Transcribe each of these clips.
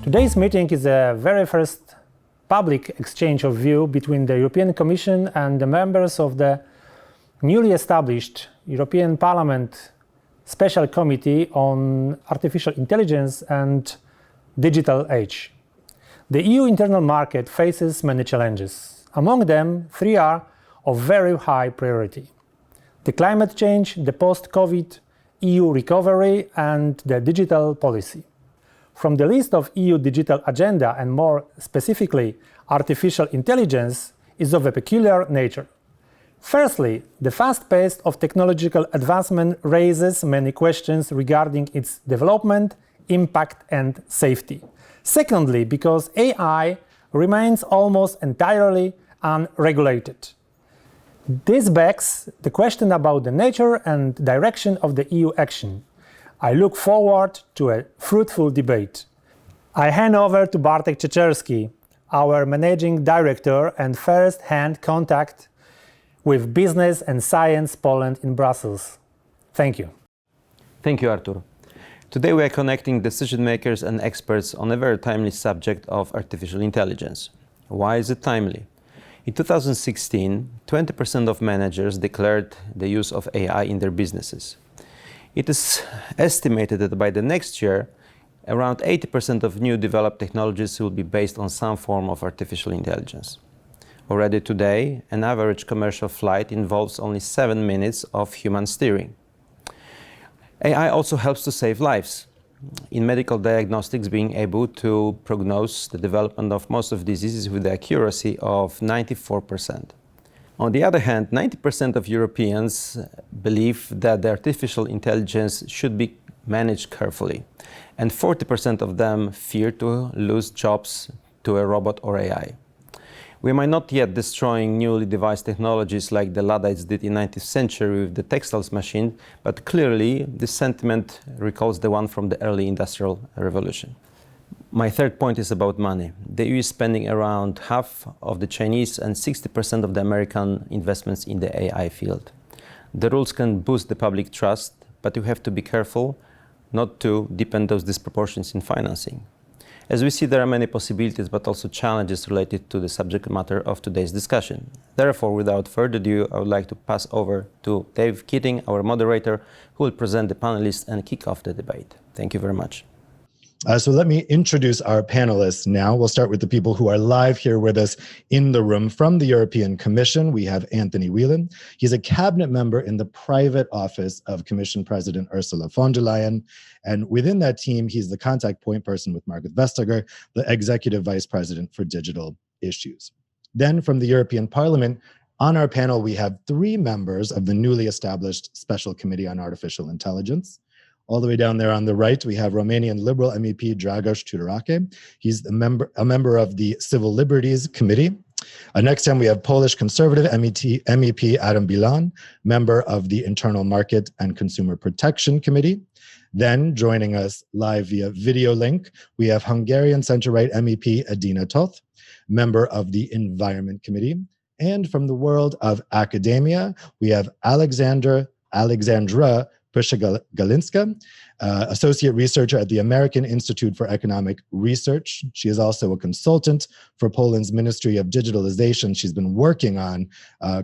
Today's meeting is the very first public exchange of view between the European Commission and the members of the newly established European Parliament Special Committee on Artificial Intelligence and Digital Age. The EU internal market faces many challenges. Among them, three are of very high priority: the climate change, the post-COVID EU recovery, and the digital policy. From the list of EU digital agenda, and more specifically artificial intelligence, is of a peculiar nature. Firstly, the fast pace of technological advancement raises many questions regarding its development, impact, and safety. Secondly, because AI remains almost entirely unregulated. This begs the question about the nature and direction of the EU action. I look forward to a fruitful debate. I hand over to Bartek Czeczersky, our Managing Director and first-hand contact with Business and Science Poland in Brussels. Thank you. Thank you, Artur. Today we are connecting decision makers and experts on a very timely subject of artificial intelligence. Why is it timely? In 2016, 20% of managers declared the use of AI in their businesses. It is estimated that by the next year, around 80% of new developed technologies will be based on some form of artificial intelligence. Already today, an average commercial flight involves only 7 minutes of human steering. AI also helps to save lives. In medical diagnostics, being able to prognose the development of most of diseases with the accuracy of 94%. On the other hand, 90% of Europeans believe that the artificial intelligence should be managed carefully, and 40% of them fear to lose jobs to a robot or AI. We might not yet destroying newly devised technologies like the Luddites did in the 19th century with the textiles machine, but clearly this sentiment recalls the one from the early Industrial Revolution. My third point is about money. The EU is spending around half of the Chinese and 60% of the American investments in the AI field. The rules can boost the public trust, but you have to be careful not to deepen those disproportions in financing. As we see, there are many possibilities, but also challenges related to the subject matter of today's discussion. Therefore, without further ado, I would like to pass over to Dave Keating, our moderator, who will present the panelists and kick off the debate. Thank you very much. So let me introduce our panelists now. We'll start with the people who are live here with us in the room. From the European Commission, we have Anthony Whelan. He's a cabinet member in the private office of Commission President Ursula von der Leyen. And within that team, he's the contact point person with Margaret Vestager, the executive vice president for digital issues. Then from the European Parliament, on our panel, we have 3 members of the newly established Special Committee on Artificial Intelligence. All the way down there on the right, we have Romanian Liberal MEP Dragoș Tudorache. He's a member of the Civil Liberties Committee. Next time, we have Polish Conservative MEP Adam Bilan, member of the Internal Market and Consumer Protection Committee. Then, joining us live via video link, we have Hungarian center-right MEP Edina Toth, member of the Environment Committee. And from the world of academia, we have Alexandra Galinska, associate researcher at the American Institute for Economic Research. She is also a consultant for Poland's Ministry of Digitalization. She's been working on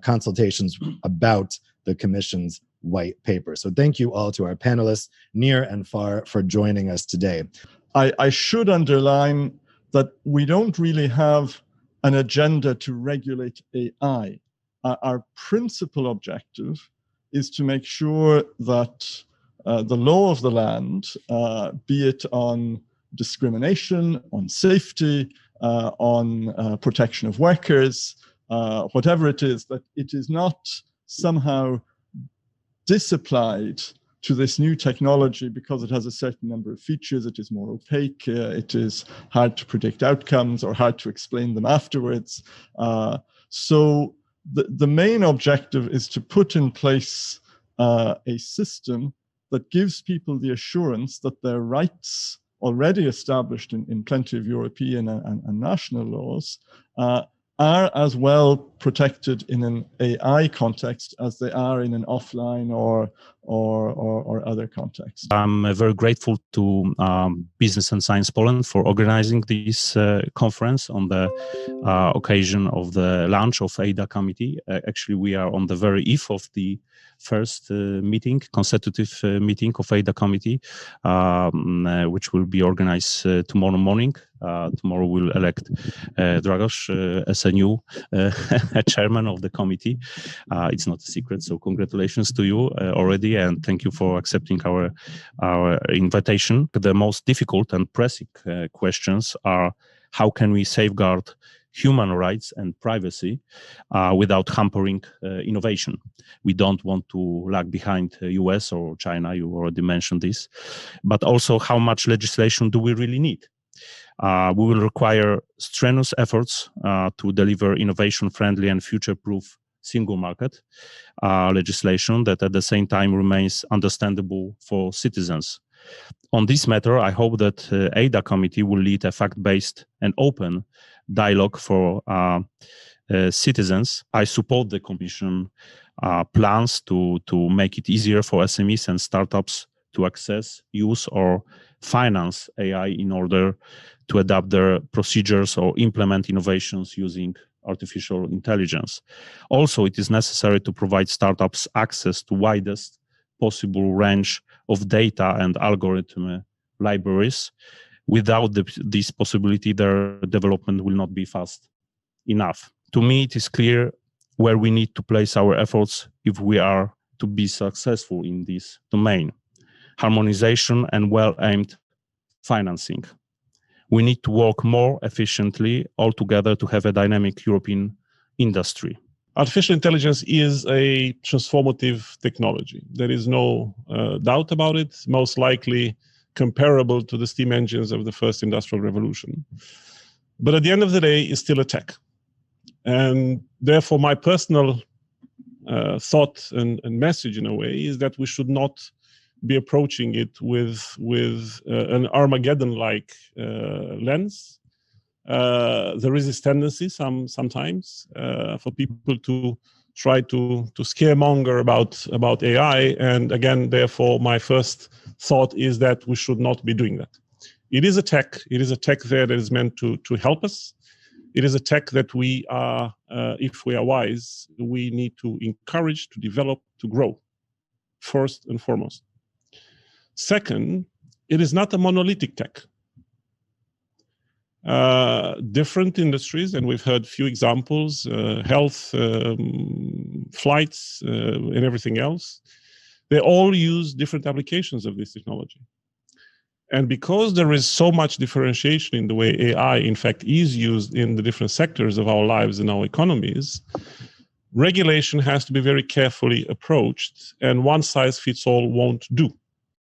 consultations about the Commission's white paper. So thank you all to our panelists, near and far, for joining us today. I should underline that we don't really have an agenda to regulate AI. Our principal objective is to make sure that the law of the land, be it on discrimination, on safety, on protection of workers, whatever it is, that it is not somehow disapplied to this new technology because it has a certain number of features. It is more opaque, it is hard to predict outcomes or hard to explain them afterwards. So the main objective is to put in place a system that gives people the assurance that their rights, already established in plenty of European and national laws, are as well protected in an AI context as they are in an offline or or other contexts. I'm very grateful to Business and Science Poland for organizing this conference on the occasion of the launch of ADA committee. Actually, we are on the very eve of the first consecutive meeting of ADA committee, which will be organized tomorrow morning. Tomorrow we'll elect Dragos as a new chairman of the committee. It's not a secret, so congratulations to you already, and thank you for accepting our invitation. The most difficult and pressing questions are: how can we safeguard human rights and privacy without hampering innovation? We don't want to lag behind US or China, you already mentioned this, but also how much legislation do we really need? We will require strenuous efforts to deliver innovation-friendly and future-proof single market legislation that at the same time remains understandable for citizens. On this matter, I hope that ADA committee will lead a fact-based and open dialogue for citizens. I support the Commission plans to make it easier for SMEs and startups to access, use, or finance AI in order to adapt their procedures or implement innovations using artificial intelligence. Also, it is necessary to provide startups access to widest possible range of data and algorithm libraries. Without this possibility, their development will not be fast enough. To me, it is clear where we need to place our efforts if we are to be successful in this domain: harmonization and well-aimed financing. We need to work more efficiently altogether to have a dynamic European industry. Artificial intelligence is a transformative technology. There is no doubt about it, most likely comparable to the steam engines of the first industrial revolution. But at the end of the day, it's still a tech. And therefore, my personal thought and message in a way is that we should not be approaching it with an Armageddon-like lens. There is this tendency sometimes for people to try to scaremonger about AI, and again, therefore, my first thought is that we should not be doing that. It is a tech. It is a tech there that is meant to help us. It is a tech that we are, if we are wise, we need to encourage, to develop, to grow, first and foremost. Second, it is not a monolithic tech. Different industries, and we've heard few examples, health, flights, and everything else, they all use different applications of this technology. And because there is so much differentiation in the way AI, in fact, is used in the different sectors of our lives and our economies, regulation has to be very carefully approached, and one size fits all won't do.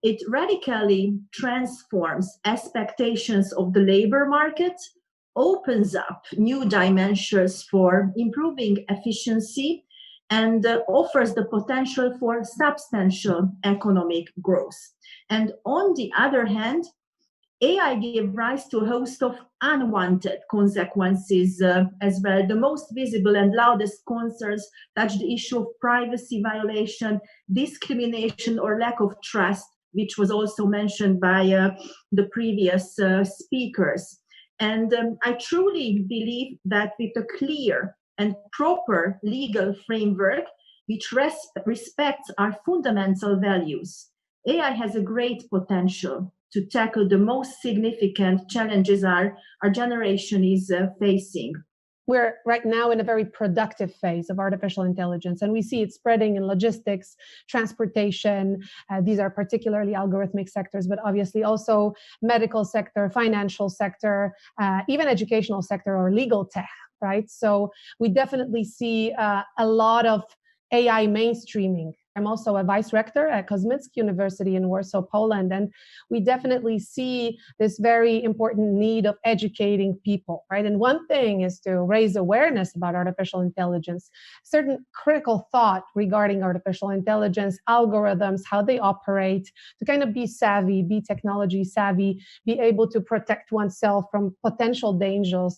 It radically transforms expectations of the labor market, opens up new dimensions for improving efficiency, and offers the potential for substantial economic growth. And on the other hand, AI gave rise to a host of unwanted consequences as well. The most visible and loudest concerns touch the issue of privacy violation, discrimination, or lack of trust, which was also mentioned by the previous speakers. And I truly believe that with a clear and proper legal framework, which respects our fundamental values, AI has a great potential to tackle the most significant challenges our generation is facing. We're right now in a very productive phase of artificial intelligence, and we see it spreading in logistics, transportation. These are particularly algorithmic sectors, but obviously also medical sector, financial sector, even educational sector or legal tech, right? So we definitely see a lot of AI mainstreaming. I'm also a vice rector at Kosmicki University in Warsaw, Poland, and we definitely see this very important need of educating people, right? And one thing is to raise awareness about artificial intelligence, certain critical thought regarding artificial intelligence, algorithms, how they operate, to kind of be savvy, be technology savvy, be able to protect oneself from potential dangers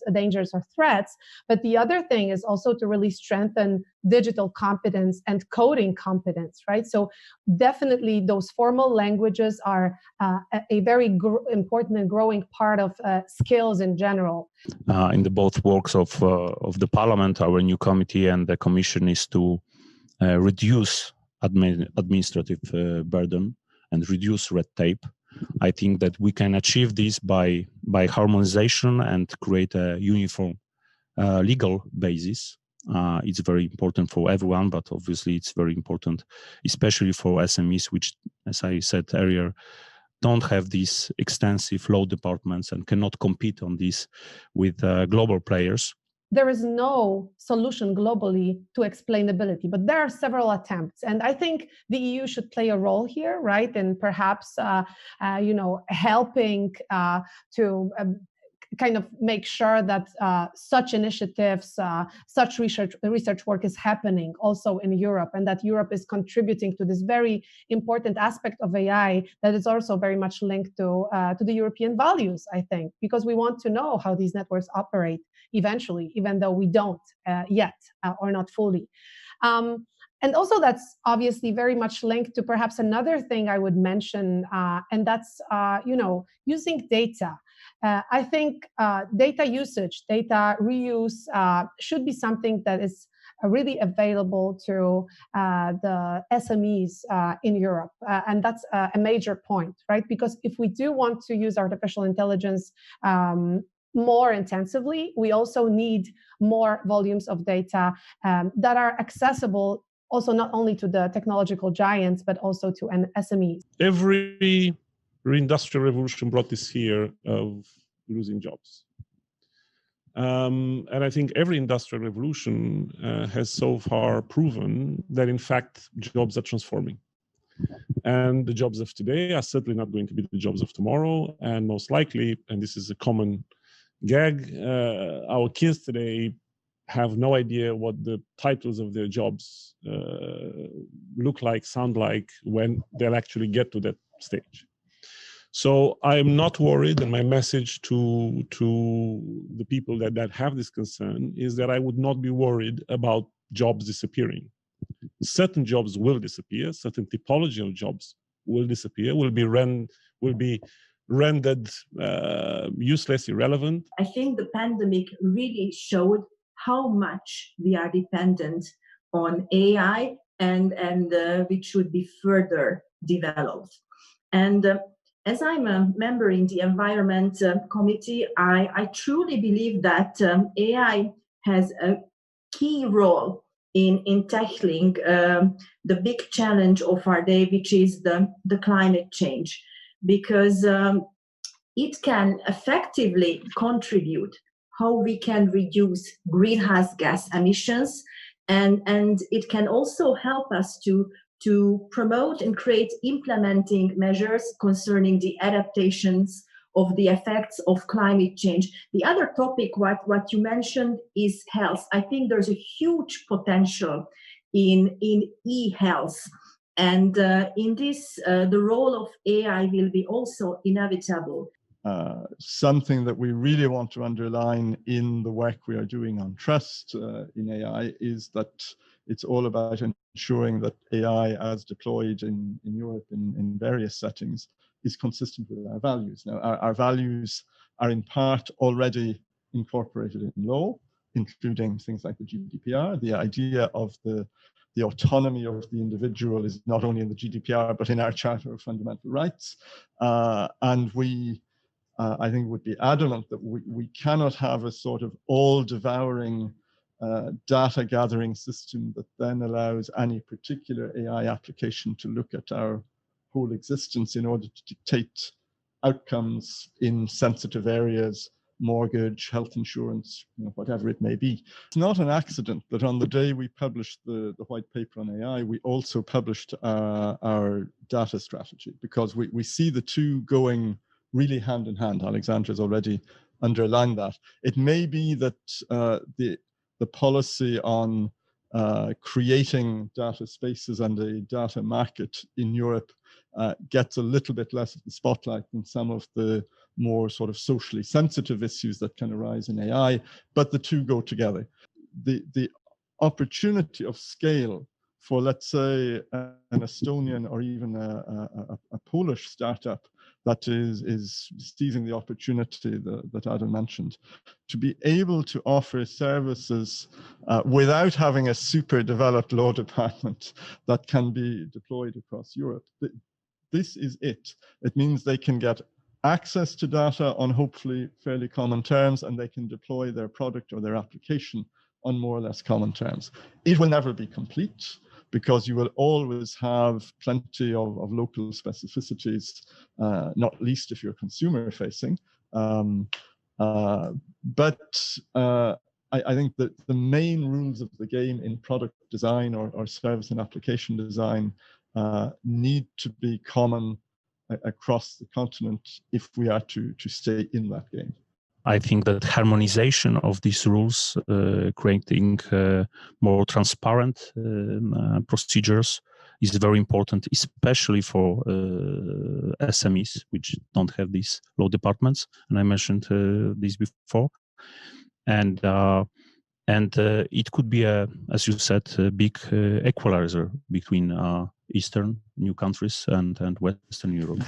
or threats. But the other thing is also to really strengthen digital competence and coding competence, right? So definitely those formal languages are a very important and growing part of skills in general. In the both works of the Parliament, our new committee and the Commission is to reduce administrative burden and reduce red tape. I think that we can achieve this by harmonization and create a uniform legal basis. It's very important for everyone, but obviously it's very important, especially for SMEs, which, as I said earlier, don't have these extensive law departments and cannot compete on this with global players. There is no solution globally to explainability, but there are several attempts. And I think the EU should play a role here, right? And perhaps, helping to kind of make sure that such initiatives, such research work is happening also in Europe, and that Europe is contributing to this very important aspect of AI that is also very much linked to the European values, I think, because we want to know how these networks operate eventually, even though we don't yet or not fully. And also that's obviously very much linked to perhaps another thing I would mention, and that's, using data. I think data usage, data reuse should be something that is really available to the SMEs in Europe. And that's a major point, right? Because if we do want to use artificial intelligence more intensively, we also need more volumes of data that are accessible also not only to the technological giants, but also to an SMEs. Every industrial revolution brought this fear of losing jobs. And I think every industrial revolution has so far proven that, in fact, jobs are transforming. And the jobs of today are certainly not going to be the jobs of tomorrow. And most likely, and this is a common gag, our kids today have no idea what the titles of their jobs look like, sound like, when they'll actually get to that stage. So I'm not worried, and my message to the people that have this concern is that I would not be worried about jobs disappearing. Certain jobs will disappear, certain typology of jobs will disappear, will be rendered useless, irrelevant. I think the pandemic really showed how much we are dependent on AI and which should be further developed. And as I'm a member in the Environment Committee, I truly believe that AI has a key role in tackling the big challenge of our day, which is the climate change, because it can effectively contribute how we can reduce greenhouse gas emissions, and it can also help us to promote and create implementing measures concerning the adaptations of the effects of climate change. The other topic, what you mentioned, is health. I think there's a huge potential in e-health. And in this, the role of AI will be also inevitable. Something that we really want to underline in the work we are doing on trust in AI is that it's all about ensuring that AI, as deployed in Europe in various settings, is consistent with our values. Now, our values are in part already incorporated in law, including things like the GDPR. The idea of the autonomy of the individual is not only in the GDPR, but in our Charter of Fundamental Rights. And we, I think, would be adamant that we cannot have a sort of all-devouring data gathering system that then allows any particular AI application to look at our whole existence in order to dictate outcomes in sensitive areas, mortgage, health insurance, whatever it may be. It's not an accident that on the day we published the white paper on AI, we also published our data strategy, because we see the two going really hand in hand. Alexandra's already underlined that. It may be that the policy on creating data spaces and a data market in Europe gets a little bit less of the spotlight than some of the more sort of socially sensitive issues that can arise in AI, but the two go together. The opportunity of scale for, let's say, an Estonian or even a Polish startup that is seizing the opportunity that Adam mentioned, to be able to offer services without having a super developed law department that can be deployed across Europe. This is it. It means they can get access to data on hopefully fairly common terms, and they can deploy their product or their application on more or less common terms. It will never be complete, because you will always have plenty of local specificities, not least if you're consumer facing. But I think that the main rules of the game in product design or service and application design need to be common across the continent if we are to stay in that game. I think that harmonization of these rules, creating more transparent procedures, is very important, especially for SMEs, which don't have these law departments. And I mentioned this before. And it could be, as you said, a big equalizer between Eastern new countries and Western Europe.